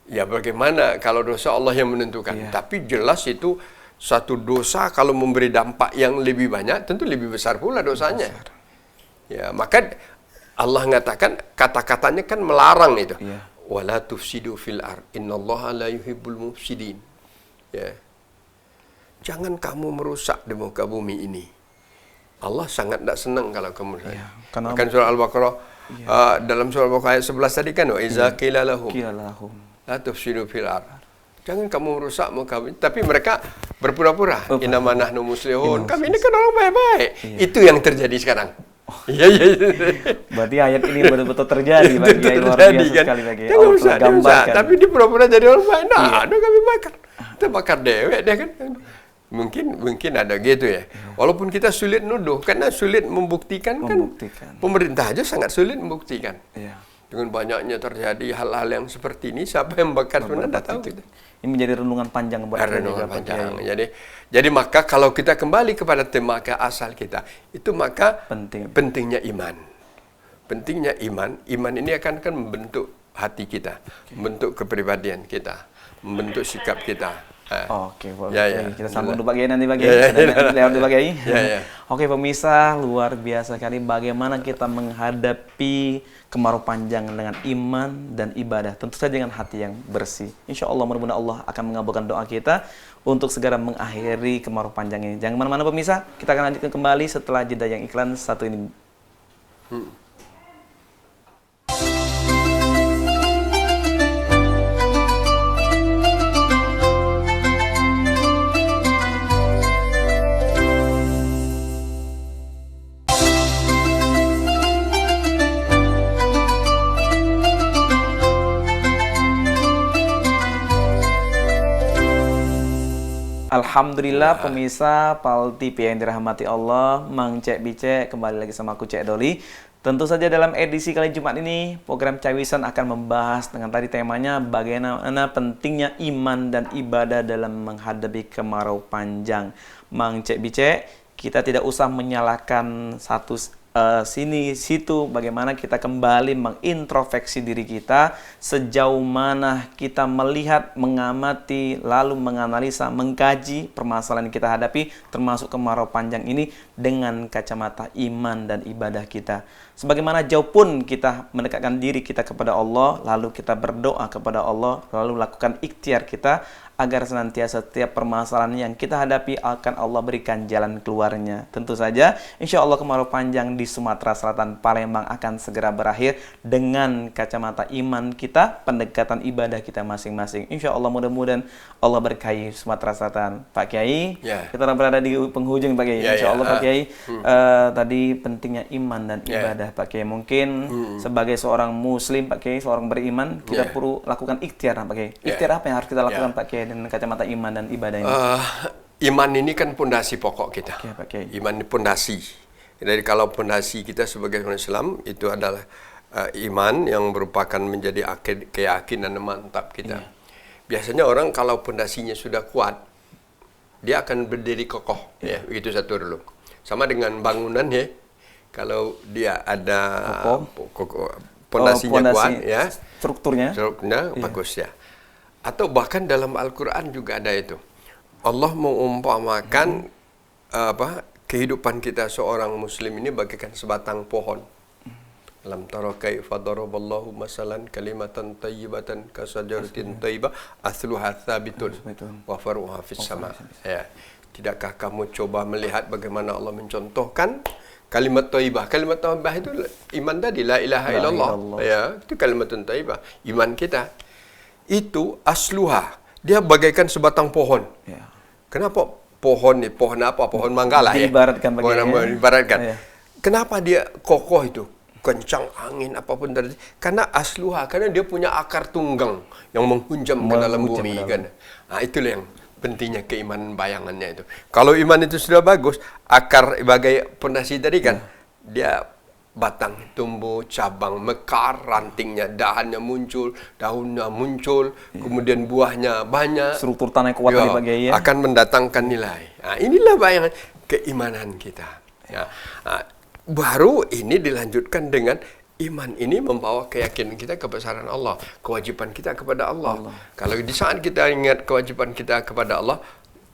B: ya bagaimana kalau dosa Allah yang menentukan. Tapi jelas itu satu dosa kalau memberi dampak yang lebih banyak, tentu lebih besar pula dosanya. Ya, maka Allah mengatakan, kata-katanya kan melarang itu. Wala tufsidu fil ard, innallaha la yuhibbul mufsidin. Ya. Jangan kamu merusak di muka bumi ini. Allah sangat tidak senang kalau kamu merusak. Kan surah Al-Baqarah, dalam surah Al-Baqarah ayat 11 tadi kan, wa iza qila lahum la tufsidu fil ard. Jangan kamu merusak muka bumi. Tapi mereka berpura-pura, innama nahnu muslihun. Kami ini kan orang baik-baik. Itu yang terjadi sekarang. Iya.
A: Berarti ayat ini betul-betul terjadi bagi luar biasa
B: kan?
A: Sekali bagi
B: Allah gambarkan. Tapi dia pura-pura jadi orang baik. Nah, kami bakar. Kita bakar dewek dia kan. Mungkin ada gitu ya. Walaupun kita sulit nuduh, karena sulit membuktikan. Kan pemerintah aja sangat sulit membuktikan. Dengan banyaknya terjadi hal-hal yang seperti ini, siapa yang bakar sebenarnya tahu kita.
A: Ini menjadi renungan panjang buat
B: panjang. Jadi maka kalau kita kembali kepada tema ke asal kita, itu maka pentingnya iman. Pentingnya iman ini akan membentuk hati kita, membentuk kepribadian kita, membentuk sikap kita.
A: Oke, kita sambung dulu bagian nanti lewat dulu bagian. Oke, pemirsa, luar biasa kali bagaimana kita menghadapi kemarau panjang dengan iman dan ibadah. Tentu saja dengan hati yang bersih. Insya Allah mudah-mudahan Allah akan mengabulkan doa kita untuk segera mengakhiri kemarau panjang ini. Jangan kemana-mana pemirsa, kita akan lanjutkan kembali setelah jeda yang iklan satu ini. Alhamdulillah pemirsa Pal TV yang dirahmati Allah, Mang Cek Bicek kembali lagi sama aku Cek Doli. Tentu saja dalam edisi kali Jumat ini program Cawisan akan membahas dengan tadi temanya bagaimana pentingnya iman dan ibadah dalam menghadapi kemarau panjang. Mang Cek Bicek, kita tidak usah menyalahkan satu sini situ, bagaimana kita kembali mengintrospeksi diri kita, sejauh mana kita melihat, mengamati, lalu menganalisa, mengkaji permasalahan yang kita hadapi termasuk kemarau panjang ini dengan kacamata iman dan ibadah kita. Sebagaimana jauh pun kita mendekatkan diri kita kepada Allah, lalu kita berdoa kepada Allah, lalu lakukan ikhtiar kita agar senantiasa setiap permasalahan yang kita hadapi akan Allah berikan jalan keluarnya. Tentu saja, insya Allah kemarau panjang di Sumatera Selatan, Palembang akan segera berakhir dengan kacamata iman kita, pendekatan ibadah kita masing-masing. Insya Allah mudah-mudahan Allah berkahi Sumatera Selatan. Pak Kiai, kita berada di penghujung Pak Kiai. Insya Allah Pak Kiai, tadi pentingnya iman dan ibadah Pak Kiai. Mungkin sebagai seorang Muslim Pak Kiai, seorang beriman, kita perlu lakukan ikhtiar Pak Kiai. Ikhtiar apa yang harus kita lakukan Pak Kiai dengan kacamata iman dan ibadah ini?
B: Iman ini kan pondasi pokok kita. Iman ini pondasi. Jadi kalau pondasi kita sebagai orang Islam itu adalah iman yang merupakan menjadi keyakinan mantap kita. Biasanya orang kalau pondasinya sudah kuat, dia akan berdiri kokoh. Begitu satu dulu. Sama dengan bangunan ya. Kalau dia ada pondasinya kuat, ya,
A: strukturnya
B: bagus ya. Atau bahkan dalam Al-Quran juga ada itu. Allah mengumpamakan kehidupan kita seorang Muslim ini bagaikan sebatang pohon. Lam tara kaifa daraballahu masalan kalimatan thayyibatan kasajaratin thayyibah asluha tsabitun wa faruha fis sama. Ya. Tidakkah kamu coba melihat bagaimana Allah mencontohkan kalimat thayyibah? Kalimat thayyibah itu iman tadi, la ilaha illallah. Ya, itu kalimatun thayyibah, iman kita. Itu asluha, dia bagaikan sebatang pohon. Kenapa pohon ni? Pohon apa? Pohon manggala ya.
A: Diibaratkan
B: Diibaratkan. Kenapa dia kokoh itu? kencang angin apapun terjadi, karena asluha, karena dia punya akar tunggang yang menghunjam ke dalam bumi kan. Nah, itulah yang pentingnya keimanan bayangannya itu. Kalau iman itu sudah bagus, akar sebagai pondasi tadi kan, dia batang tumbuh, cabang mekar, rantingnya, dahannya muncul, daunnya muncul, kemudian buahnya banyak,
A: struktur tanah yang kuat tadi bagai ya,
B: akan mendatangkan nilai. Nah, inilah bayangan keimanan kita. Ya. Nah, baru ini dilanjutkan dengan iman ini membawa keyakinan kita kebesaran Allah, kewajiban kita kepada Allah. Kalau di saat kita ingat kewajiban kita kepada Allah,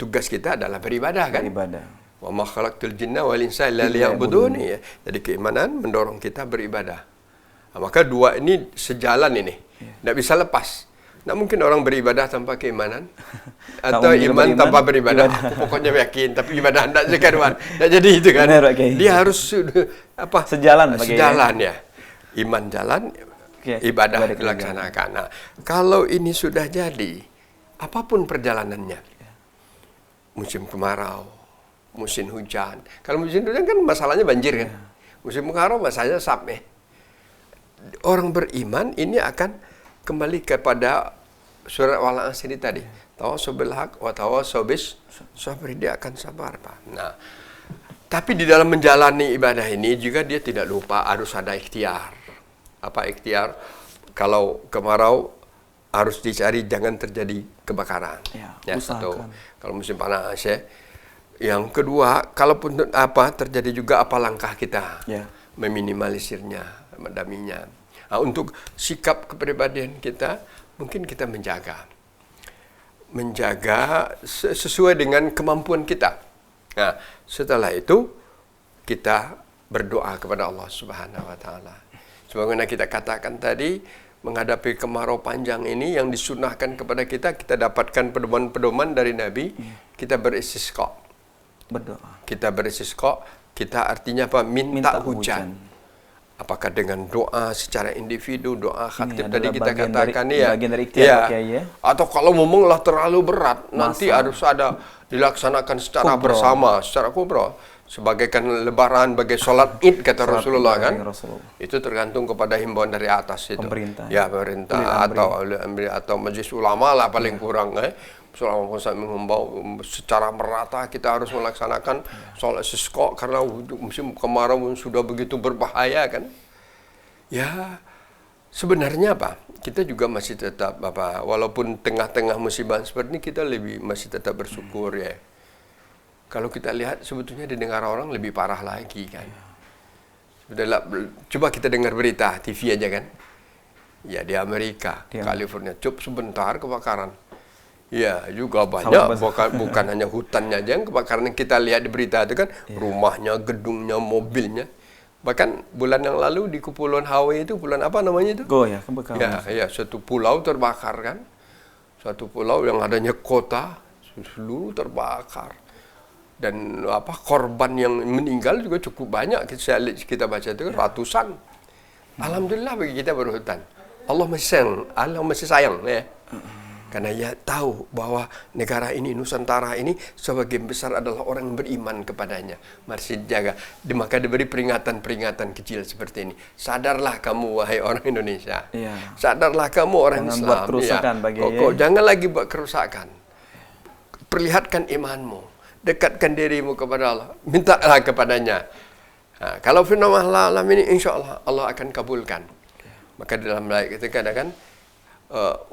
B: tugas kita adalah beribadah kan?
A: Beribadah.
B: Wa ma khalaqtul jinna wal insa illa liya'budun. Jadi keimanan mendorong kita beribadah. Nah, maka dua ini sejalan ini. Tidak bisa lepas. Tidak mungkin orang beribadah tanpa keimanan. Atau iman tanpa beribadah. Aku pokoknya yakin, tapi ibadah tidak sekaruan. Tidak jadi itu kan.
A: Benar, okay.
B: Dia harus
A: sejalan.
B: Sejalan ya. Iman jalan, ibadah dilaksanakan. Nah, kalau ini sudah jadi, apapun perjalanannya. Musim kemarau, musim hujan. Kalau musim hujan kan masalahnya banjir kan. Musim kemarau masalahnya sampai. Orang beriman ini akan kembali kepada surat Wal-Asr tadi. Tawasabil haq wa tawasabis sabri, dia akan sabar, Pak. Nah, tapi di dalam menjalani ibadah ini juga dia tidak lupa harus ada ikhtiar. Apa ikhtiar? Kalau kemarau harus dicari jangan terjadi kebakaran. Ya, satu. Kalau musim panas ya. Yang kedua, kalaupun terjadi juga apa langkah kita meminimalisirnya, mendaminya. Nah, untuk sikap kepribadian kita, mungkin kita menjaga sesuai dengan kemampuan kita. Nah, setelah itu kita berdoa kepada Allah Subhanahu wa taala. Sebagaimana kita katakan tadi, menghadapi kemarau panjang ini yang disunahkan kepada kita, kita dapatkan pedoman-pedoman dari Nabi, kita beristisqa. Berdoa. Kita beristisqa, kita artinya apa? Minta hujan. Apakah dengan doa secara individu, doa khatib tadi kita katakan
A: bagian dari ikhtiar, ya.
B: Atau kalau ngomonglah terlalu berat, nanti harus ada dilaksanakan secara bersama, secara kubro. Sebagaikan lebaran, bagai sholat id kata Rasulullah kan. Itu tergantung kepada himbauan dari atas itu. Pemerintah. Ya, pemerintah atau majelis ulama lah paling kurang Selama pusat mengimbau secara merata kita harus melaksanakan sholat istisqa karena musim kemarau sudah begitu berbahaya kan. Ya, sebenarnya apa? Kita juga masih tetap walaupun tengah-tengah musibah seperti ini kita masih tetap bersyukur ya. Kalau kita lihat sebetulnya di negara orang lebih parah lagi kan. Coba kita dengar berita TV aja kan. Ya di Amerika, California, sebentar kebakaran. Ya juga banyak, bukan hanya hutannya aja yang kebakaran yang kita lihat di berita itu kan, rumahnya, gedungnya, mobilnya. Bahkan bulan yang lalu di Kepulauan Hawaii itu, bulan apa namanya itu? Ya, satu pulau terbakar kan. Satu pulau yang adanya kota, seluruh terbakar. Dan korban yang meninggal juga cukup banyak. Kita baca itu kan ratusan. Alhamdulillah bagi kita berhutan. Allah masih sayang ya. Karena ia tahu bahwa negara ini, Nusantara ini, sebagian besar adalah orang yang beriman kepadanya. Masih jaga. Maka diberi peringatan-peringatan kecil seperti ini. Sadarlah kamu, wahai orang Indonesia. Sadarlah kamu, orang Islam.
A: Buat kerusakan
B: jangan lagi buat kerusakan. Perlihatkan imanmu. Dekatkan dirimu kepada Allah. Mintalah kepadanya. Nah, kalau firman Allah ini, insya Allah, Allah akan kabulkan. Maka dalam ayat kita katakan,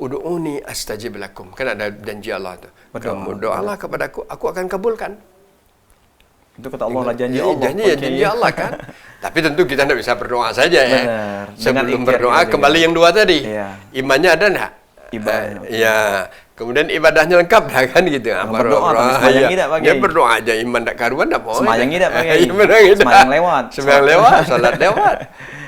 B: Udu'uni astajib lakum. Kan ada janji Allah itu. Kamu doalah kepadaku, aku akan kabulkan.
A: Itu kata Allah lah, janji Allah.
B: Janji Allah kan. Tapi tentu kita tidak bisa berdoa saja ya.
A: Benar.
B: Sebelum berdoa kembali yang dua tadi. Imannya ada enggak? Ya. Kemudian ibadahnya lengkap dah kan gitu. Dia berdoa aja, iman tak karuan tak mau.
A: Semayang tidak pakai.
B: Semayang lewat, salat lewat.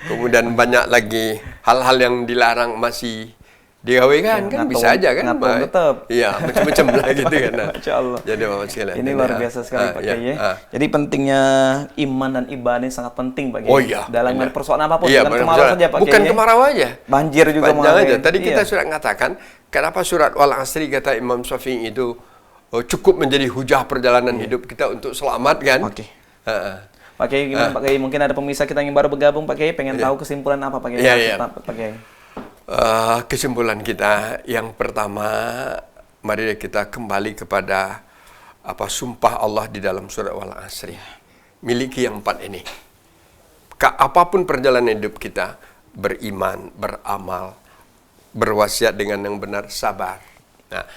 B: Kemudian banyak lagi hal-hal yang dilarang masih digawekan kan bisa aja kan.
A: Tetap.
B: Iya, macam-macam lah gitu kan.
A: Masyaallah.
B: Jadi Bapak sekalian.
A: Ini luar biasa sekali Pak Kiai ya. Jadi pentingnya iman dan ibadah ini sangat penting Pak Kiai.
B: Oh iya.
A: Dalam persoalan apapun, bukan kemarau saja Pak Kiai.
B: Bukan kemarau aja.
A: Banjir juga
B: aja. Tadi kita sudah mengatakan kenapa surat Wal-Asri kata Imam Syafi'i itu cukup menjadi hujah perjalanan hidup kita untuk selamat kan.
A: Pak Kiai gimana Pak Kiai? Mungkin ada pemirsa kita yang baru bergabung Pak Kiai, pengen tahu kesimpulan apa Pak Kiai? Pak Kiai.
B: Kesimpulan kita yang pertama, mari kita kembali kepada sumpah Allah di dalam surat Wal Asri. Miliki yang 4 ini. Apapun perjalanan hidup kita, beriman, beramal, berwasiat dengan yang benar, sabar. Nah,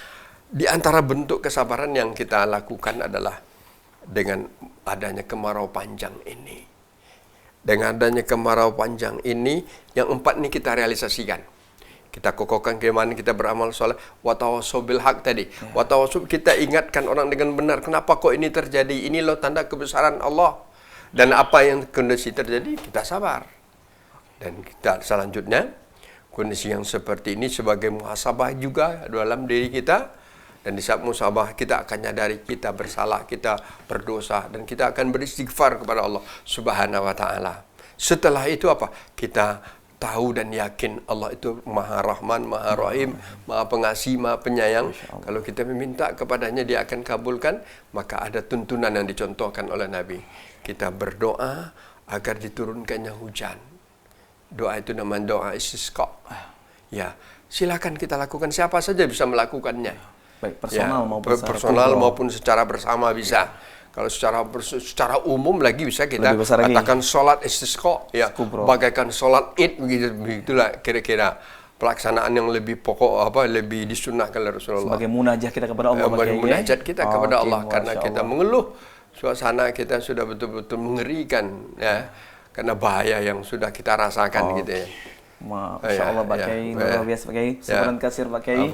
B: di antara bentuk kesabaran yang kita lakukan adalah dengan adanya kemarau panjang ini. Dengan adanya kemarau panjang ini, yang 4 ini kita realisasikan. Kita kokohkan keimanan, kita beramal soleh, watawasau bil haq tadi. Watawasau, kita ingatkan orang dengan benar. Kenapa kok ini terjadi? Ini loh tanda kebesaran Allah. Dan apa yang kondisi terjadi, kita sabar. Dan kita selanjutnya, kondisi yang seperti ini sebagai muhasabah juga dalam diri kita. Dan di saat muhasabah kita akan nyadari kita bersalah, kita berdosa, dan kita akan beristighfar kepada Allah Subhanahu wa taala. Setelah itu apa? Kita tahu dan yakin Allah itu Maha Rahman, Maha Rahim, Maha Pengasih, Maha Penyayang. Kalau kita meminta kepadanya, dia akan kabulkan. Maka ada tuntunan yang dicontohkan oleh Nabi. Kita berdoa agar diturunkannya hujan. Doa itu namanya doa istisqa. Ya, silakan kita lakukan. Siapa saja bisa melakukannya.
A: Baik
B: personal maupun secara bersama bisa. Kalau secara umum lagi bisa kita katakan sholat istisqa, ya, bagaikan sholat id, begitulah kira-kira pelaksanaan yang lebih pokok, lebih disunahkan oleh Rasulullah.
A: Sebagai munajat kita kepada Allah.
B: Munajat kita kepada Allah, karena kita mengeluh, suasana kita sudah betul-betul mengerikan, ya, karena bahaya yang sudah kita rasakan gitu ya.
A: Masya Allah Pak Kiai, luar biasa Pak Kiai. Semoga kasih Pak Kiai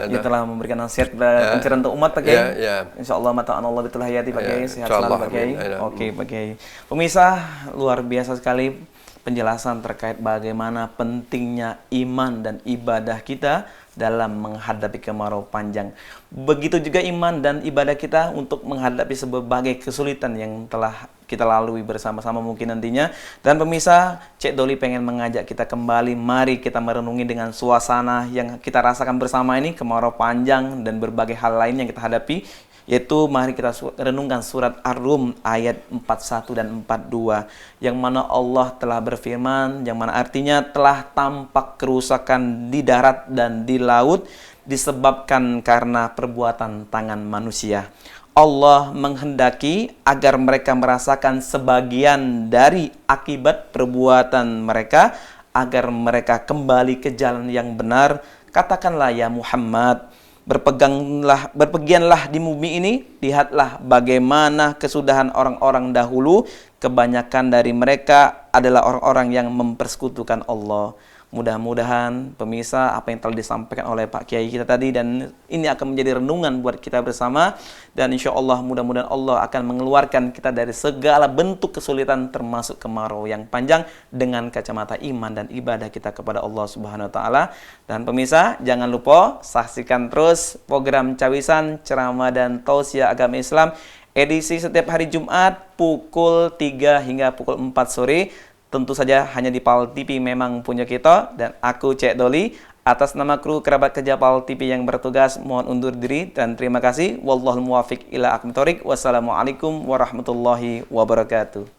A: yang telah memberikan nasihat kepada pencerahan untuk umat Pak Kiai. Insya Allah mata Allah betul hayati Pak Kiai, sehat selalu Pak Kiai. Oke Pak Kiai. Pemirsa, luar biasa sekali penjelasan terkait bagaimana pentingnya iman dan ibadah kita dalam menghadapi kemarau panjang. Begitu juga iman dan ibadah kita untuk menghadapi berbagai kesulitan yang telah kita lalui bersama-sama mungkin nantinya. Dan pemirsa, Cik Doli pengen mengajak kita kembali, mari kita merenungi dengan suasana yang kita rasakan bersama ini, kemarau panjang dan berbagai hal lain yang kita hadapi. Yaitu mari kita renungkan surat Ar-Rum ayat 41 dan 42. Yang mana Allah telah berfirman, yang mana artinya telah tampak kerusakan di darat dan di laut disebabkan karena perbuatan tangan manusia. Allah menghendaki agar mereka merasakan sebagian dari akibat perbuatan mereka, agar mereka kembali ke jalan yang benar. Katakanlah ya Muhammad, berpergianlah di bumi ini, lihatlah bagaimana kesudahan orang-orang dahulu, kebanyakan dari mereka adalah orang-orang yang mempersekutukan Allah. Mudah-mudahan pemirsa apa yang telah disampaikan oleh Pak Kiai kita tadi, dan ini akan menjadi renungan buat kita bersama, dan insya Allah mudah-mudahan Allah akan mengeluarkan kita dari segala bentuk kesulitan termasuk kemarau yang panjang dengan kacamata iman dan ibadah kita kepada Allah Subhanahu wa taala. Dan pemirsa, jangan lupa saksikan terus program Cawisan Ceramah dan Tausiah Agama Islam edisi setiap hari Jumat pukul 3 hingga pukul 4 sore. Tentu saja hanya di PAL TV memang punya kita, dan aku Cik Doli atas nama kru kerabat kerja PAL TV yang bertugas mohon undur diri dan terima kasih. Wallahul muwafiq ila aqwamit thoriq. Wassalamualaikum warahmatullahi wabarakatuh.